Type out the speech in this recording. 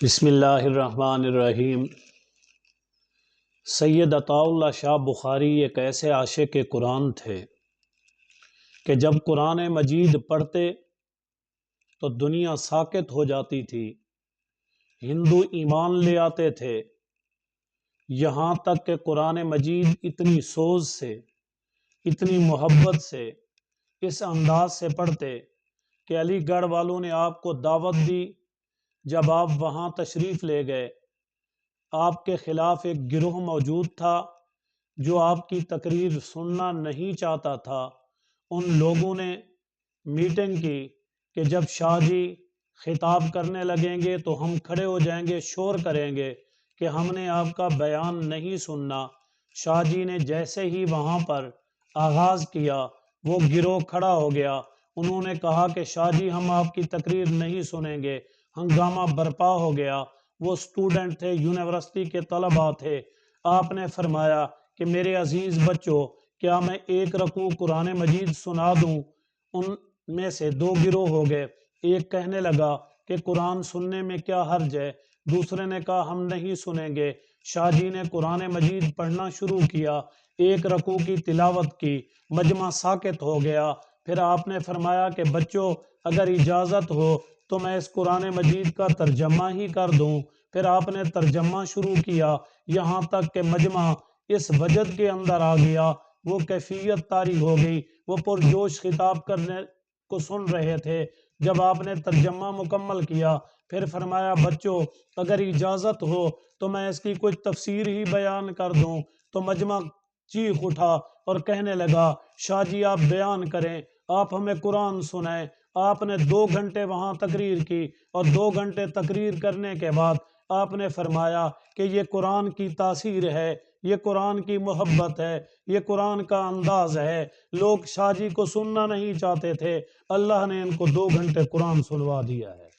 بسم اللہ الرحمن الرحیم۔ سید عطا اللہ شاہ بخاری ایک ایسے عاشق قرآن تھے کہ جب قرآن مجید پڑھتے تو دنیا ساکت ہو جاتی تھی، ہندو ایمان لے آتے تھے، یہاں تک کہ قرآن مجید اتنی سوز سے، اتنی محبت سے، اس انداز سے پڑھتے کہ علی گڑھ والوں نے آپ کو دعوت دی۔ جب آپ وہاں تشریف لے گئے، آپ کے خلاف ایک گروہ موجود تھا جو آپ کی تقریر سننا نہیں چاہتا تھا۔ ان لوگوں نے میٹنگ کی کہ جب شاہ جی خطاب کرنے لگیں گے تو ہم کھڑے ہو جائیں گے، شور کریں گے کہ ہم نے آپ کا بیان نہیں سننا۔ شاہ جی نے جیسے ہی وہاں پر آغاز کیا، وہ گروہ کھڑا ہو گیا۔ انہوں نے کہا کہ شاہ جی ہم آپ کی تقریر نہیں سنیں گے۔ ہنگامہ برپا ہو گیا۔ وہ اسٹوڈنٹ تھے، یونیورسٹی کے طلباء تھے۔ آپ نے فرمایا کہ میرے عزیز بچوں، کیا میں ایک رکوع قرآن مجید سنا دوں؟ ان میں سے دو گروہ ہو گئے۔ ایک کہنے لگا کہ قرآن سننے میں کیا حرج ہے، دوسرے نے کہا ہم نہیں سنیں گے۔ شاہ جی نے قرآن مجید پڑھنا شروع کیا، ایک رکوع کی تلاوت کی، مجمع ساکت ہو گیا۔ پھر آپ نے فرمایا کہ بچوں، اگر اجازت ہو تو میں اس قرآن مجید کا ترجمہ ہی کر دوں۔ پھر آپ نے ترجمہ شروع کیا، یہاں تک کہ مجمع اس وجد کے اندر آ گیا، وہ کیفیت طاری ہو گئی، وہ پرجوش خطاب کرنے کو سن رہے تھے۔ جب آپ نے ترجمہ مکمل کیا، پھر فرمایا بچوں، اگر اجازت ہو تو میں اس کی کچھ تفسیر ہی بیان کر دوں۔ تو مجمع چیخ اٹھا اور کہنے لگا شاہ جی آپ بیان کریں، آپ ہمیں قرآن سنائیں۔ آپ نے 2 گھنٹے وہاں تقریر کی، اور 2 گھنٹے تقریر کرنے کے بعد آپ نے فرمایا کہ یہ قرآن کی تاثیر ہے، یہ قرآن کی محبت ہے، یہ قرآن کا انداز ہے۔ لوگ شاہ جی کو سننا نہیں چاہتے تھے، اللہ نے ان کو 2 گھنٹے قرآن سنوا دیا ہے۔